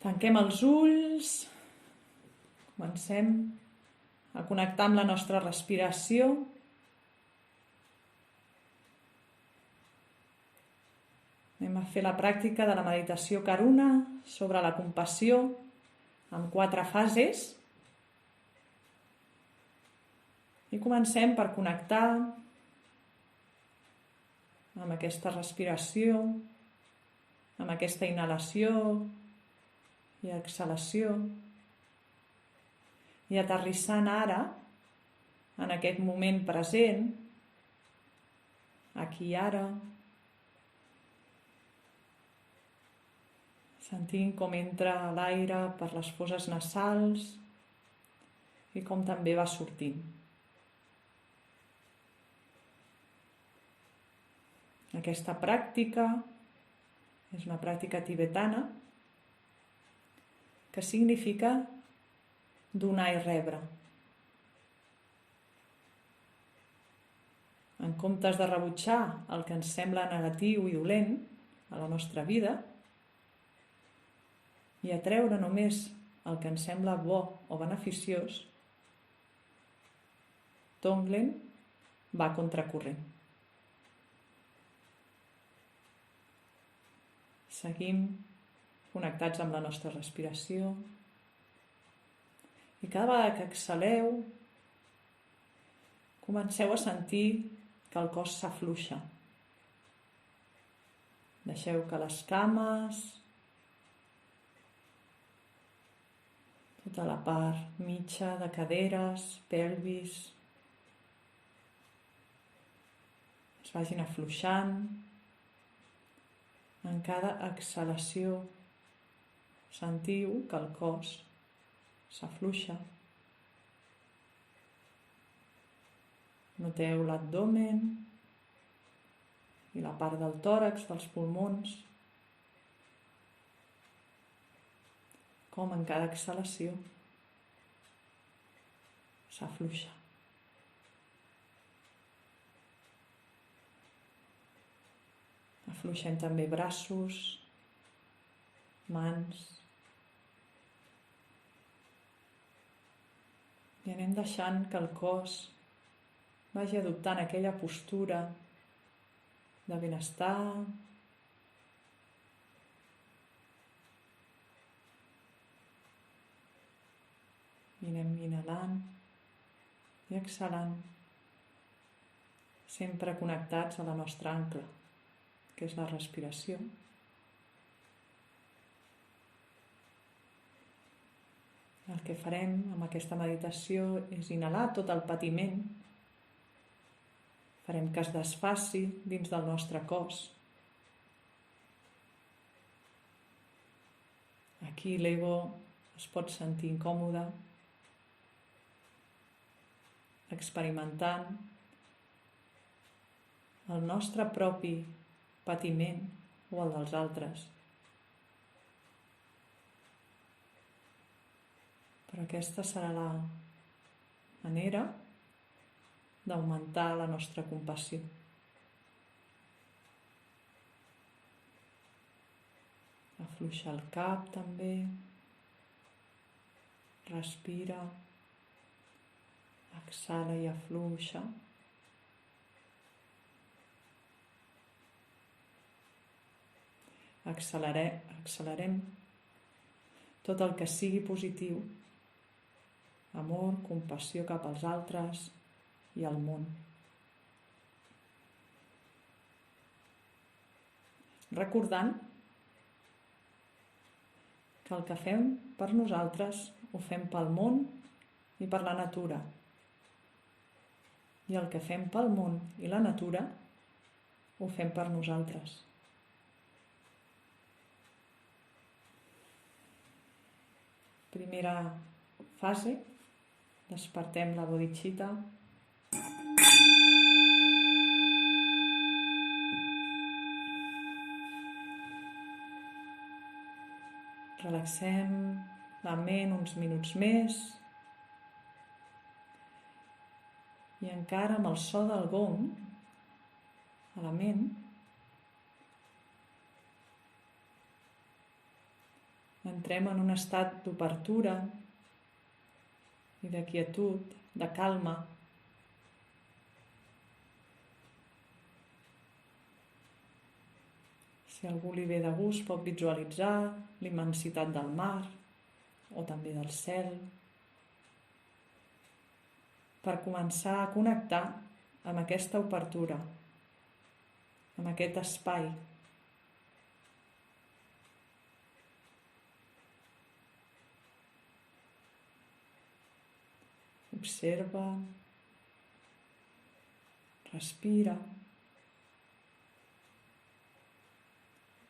Tanquem els ulls, comencem a connectar amb la nostra respiració. Anem a fer la pràctica de la meditació Karuna sobre la compassió amb 4 fases. I comencem per connectar amb aquesta respiració, amb aquesta inhalació i exhalació, i aterrissant ara, en aquest moment present, aquí i ara, sentint com entra l'aire per les fosses nasals i com també va sortint. Aquesta pràctica és una pràctica tibetana que significa donar i rebre. En comptes de rebutjar el que ens sembla negatiu i dolent a la nostra vida i atreure només el que ens sembla bo o beneficiós, Tonglen va a contracorrent. Seguim connectats amb la nostra respiració i cada vegada que exhaleu comenceu a sentir que el cos s'afluixa. Deixeu que les cames, tota la part mitja de caderes, pelvis, es vagin afluixant. En cada exhalació sentiu que el cos s'afluixa. Noteu l'abdomen i la part del tòrax, dels pulmons, com en cada exhalació s'afluixa. Afluixem també braços, mans, i anem deixant que el cos vagi adoptant aquella postura de benestar, i anem inhalant i exhalant, sempre connectats a la nostra ancla, que és la respiració. El que farem amb aquesta meditació és inhalar tot el patiment. Farem que es desfaci dins del nostre cos. Aquí l'ego es pot sentir incòmode, experimentant el nostre propi patiment o el dels altres. Però aquesta serà la manera d'augmentar la nostra compassió. Afluixa el cap també, respira, exhala i afluixa. Accelerem tot el que sigui positiu, amor, compassió cap als altres i al món. Recordant que el que fem per nosaltres ho fem pel món i per la natura. I el que fem pel món i la natura ho fem per nosaltres. Primera fase, despertem la bodhicitta. Relaxem la ment uns minuts més i encara amb el so del gong a la ment Entrem en un estat d'obertura i de quietud, de calma. Si a algú li ve de gust pot visualitzar la immensitat del mar o també del cel, per començar a connectar amb aquesta obertura, amb aquest espai. Observa, respira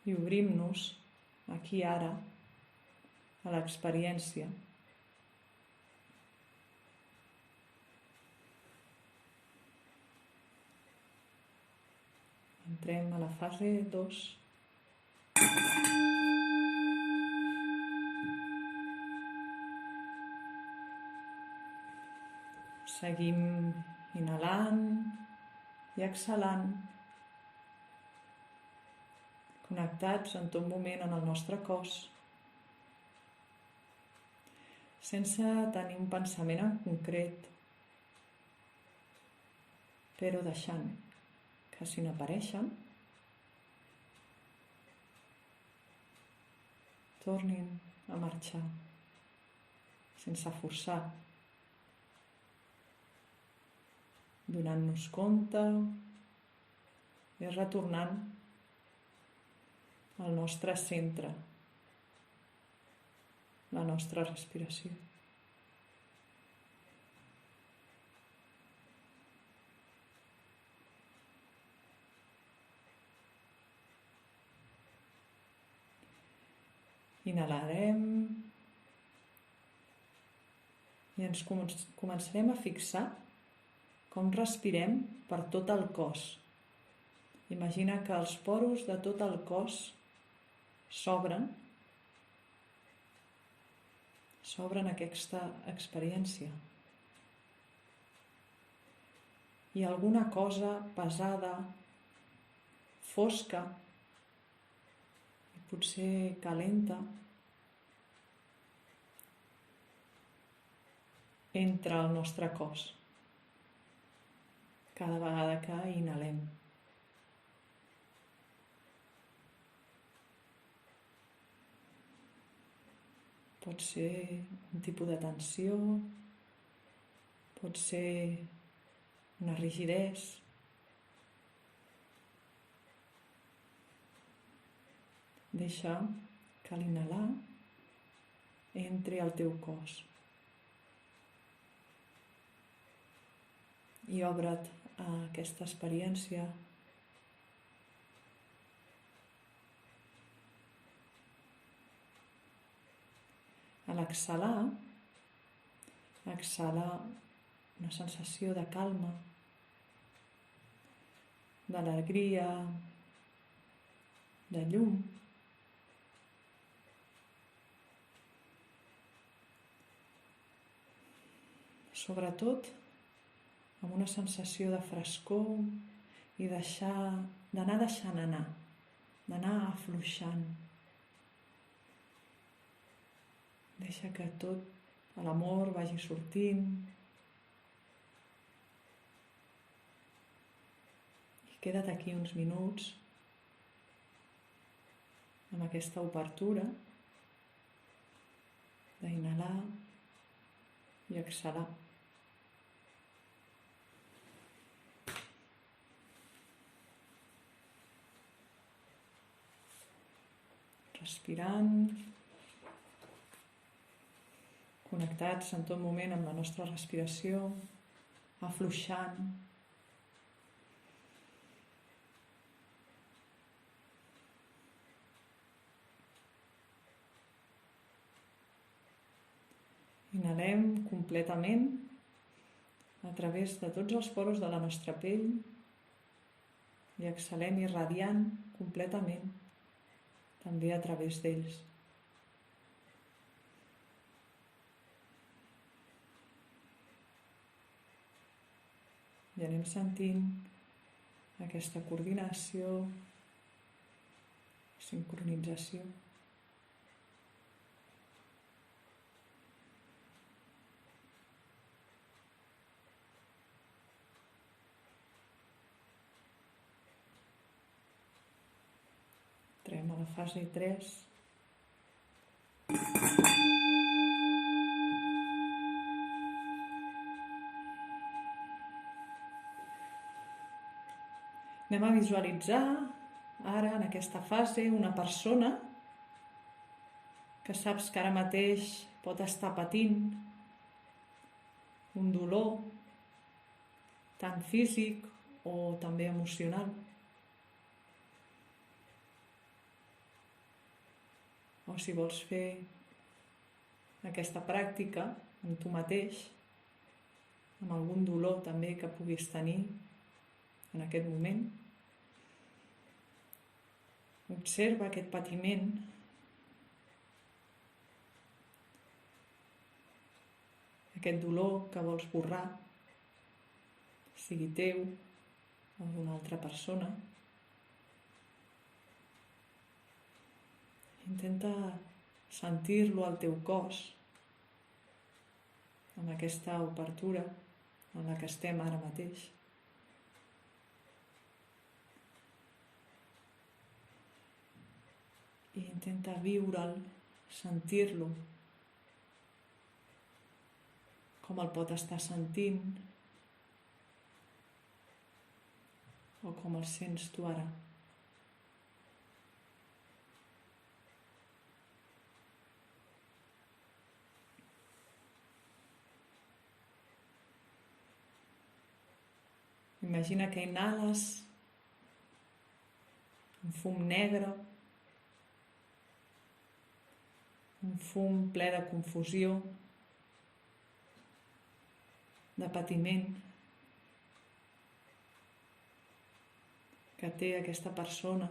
i obrim-nos aquí ara a l'experiència. Entrem a la fase 2. Seguim inhalant i exhalant, connectats en tot moment en el nostre cos, sense tenir un pensament en concret, però deixant que si n'apareixen, tornin a marxar, sense forçar, donant-nos compte i retornant al nostre centre, la nostra respiració. Inhalarem i ens començarem a fixar com respirem per tot el cos. Imagina que els poros de tot el cos s'obren aquesta experiència. I alguna cosa pesada, fosca, i potser calenta, entra al nostre cos cada vegada que inhalem. Pot ser un tipus de tensió, pot ser una rigidesa. Deixa que l'inhalar entri al teu cos i obre't a aquesta experiència. A l'exhalar, exhala una sensació de calma, d'alegria, de llum. Sobretot amb una sensació de frescor i d'anar deixant anar, d'anar afluixant. Deixa que tot l'amor vagi sortint i queda't aquí uns minuts amb aquesta obertura d'inhalar i exhalar. Respirant, connectats en tot moment amb la nostra respiració, afluixant. Inhalem completament a través de tots els poros de la nostra pell i exhalem irradiant completament també a través d'ells. I anem sentint aquesta coordinació, sincronització. la fase 3. Anem a visualitzar ara, en aquesta fase, una persona que saps que ara mateix pot estar patint un dolor tant físic o també emocional. O si vols fer aquesta pràctica amb tu mateix, amb algun dolor també que puguis tenir en aquest moment, observa aquest patiment, aquest dolor que vols esborrar, sigui teu o d'una altra persona. Intenta sentir-lo al teu cos, en aquesta obertura en la que estem ara mateix. I intenta viure'l, sentir-lo, com el pot estar sentint o com el sents tu ara. Imagina que inhales un fum negre, un fum ple de confusió, de patiment que té aquesta persona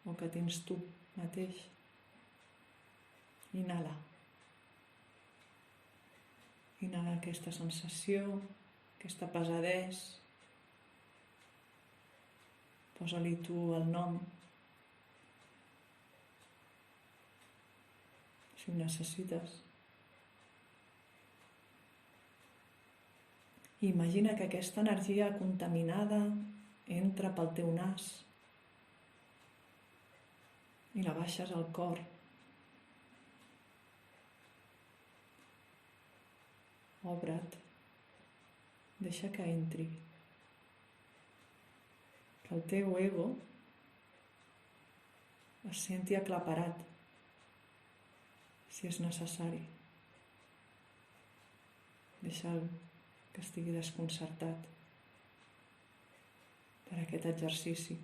o que tens tu mateix. Inhala. Inhala aquesta sensació, aquesta pesadesa. Posa-li tu el nom, si ho necessites. I imagina que aquesta energia contaminada entra pel teu nas i la baixes al cor. Obre't, deixa que entri. Que el teu ego es senti aclaparat, si és necessari. Deixa'l que estigui desconcertat per aquest exercici.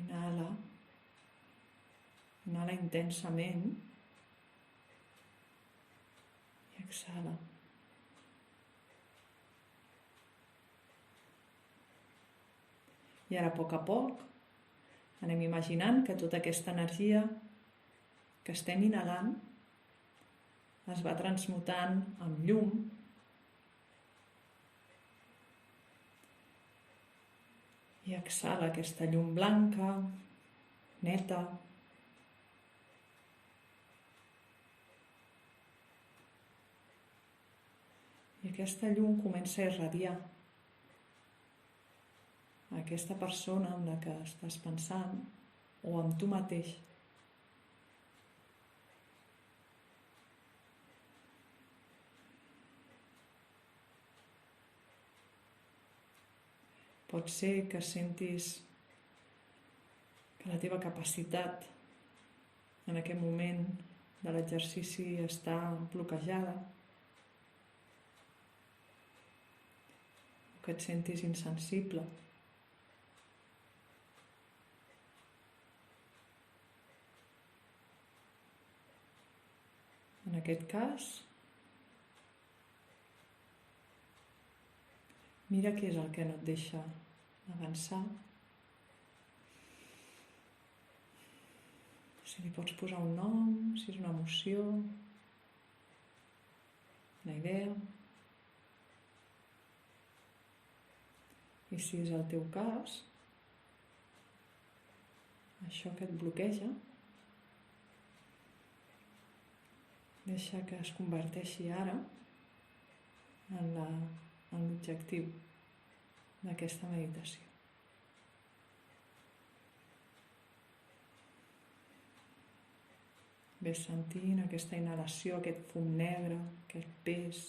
Inhala. Inhala intensament i exhala. I ara, a poc, anem imaginant que tota aquesta energia que estem inhalant es va transmutant en llum i exhala aquesta llum blanca, neta. I aquesta llum comença a irradiar a aquesta persona amb la que estàs pensant o amb tu mateix. Pot ser que sentis que la teva capacitat en aquest moment de l'exercici està bloquejada, o que et sentis insensible. En aquest cas, mira què és el que no et deixa avançar. Si li pots posar un nom, si és una emoció, una idea. I si és el teu cas, això que et bloqueja, deixa que es converteixi ara en l'objectiu d'aquesta meditació. Ves sentint aquesta inhalació, aquest fum negre, aquest pes,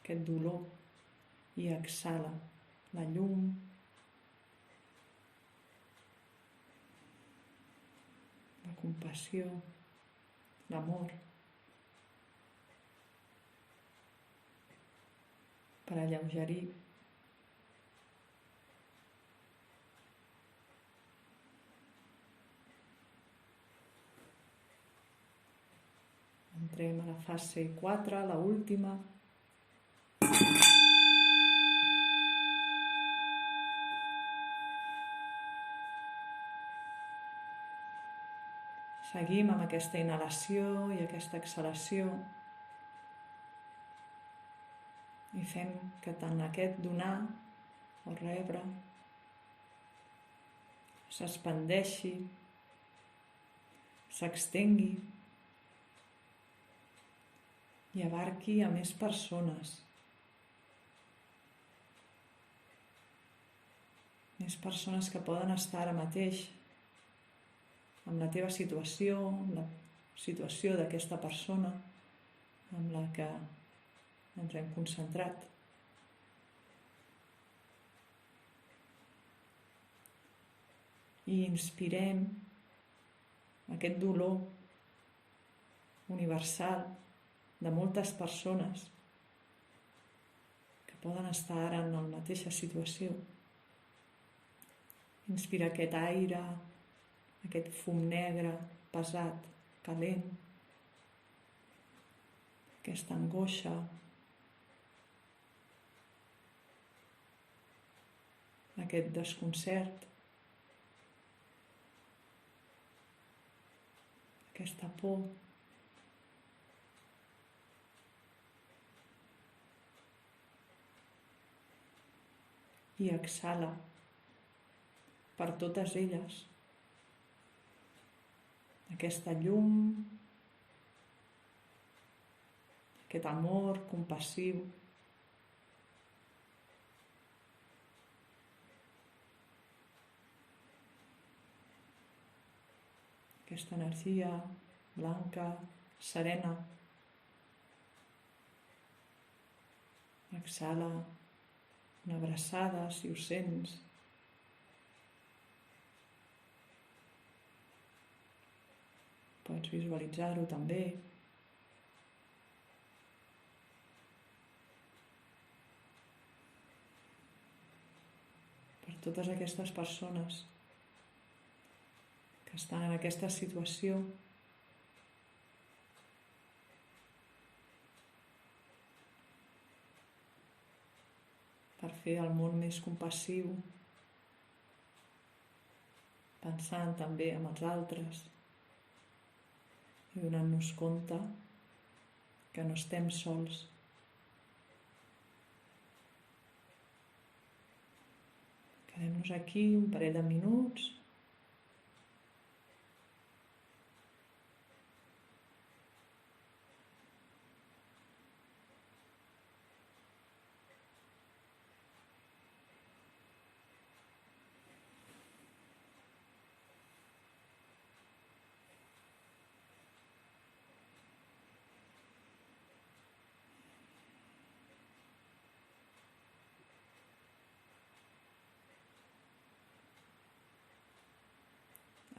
aquest dolor, i exhala la llum, la compassió, l'amor, per alleugerir entrem a la fase 4, la última. Seguim amb aquesta inhalació i aquesta exhalació i fem que tant aquest donar o rebre s'expandeixi, s'extengui i abarqui a més persones. Més persones que poden estar ara mateix amb la teva situació, amb la situació d'aquesta persona amb la que ens hem concentrat. I inspirem aquest dolor universal de moltes persones que poden estar ara en la mateixa situació. Inspira aquest aire, aquest fum negre, pesat, calent, aquesta angoixa, aquest desconcert, aquesta por. I exhala per totes elles aquesta llum, aquest amor compassiu, aquesta energia blanca, serena. Exhala una abraçada, si ho sents. Pots visualitzar-ho també. Per totes aquestes persones que estan en aquesta situació, per fer el món més compassiu, pensant també en els altres i donant-nos compte que no estem sols. Quedem-nos aquí un parell de minuts.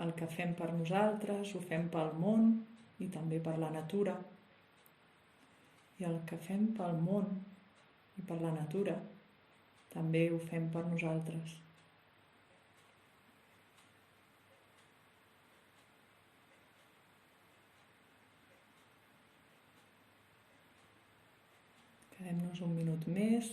El que fem per nosaltres ho fem pel món i també per la natura. I el que fem pel món i per la natura també ho fem per nosaltres. Quedem-nos un minut més.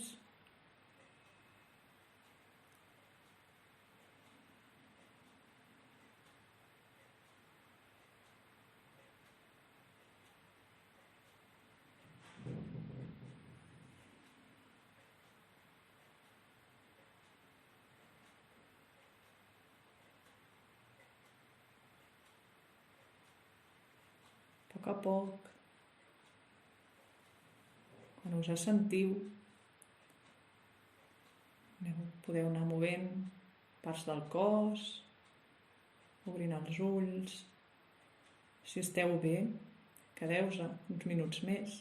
A poc a poc, quan us sentiu, podeu anar movent parts del cos, obrint els ulls. Si esteu bé, Quedeu-vos uns minuts més.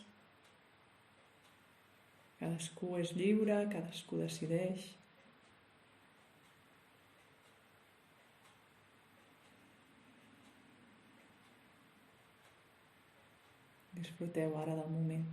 Cadascú és lliure, cadascú decideix. Disfruteu ara del moment.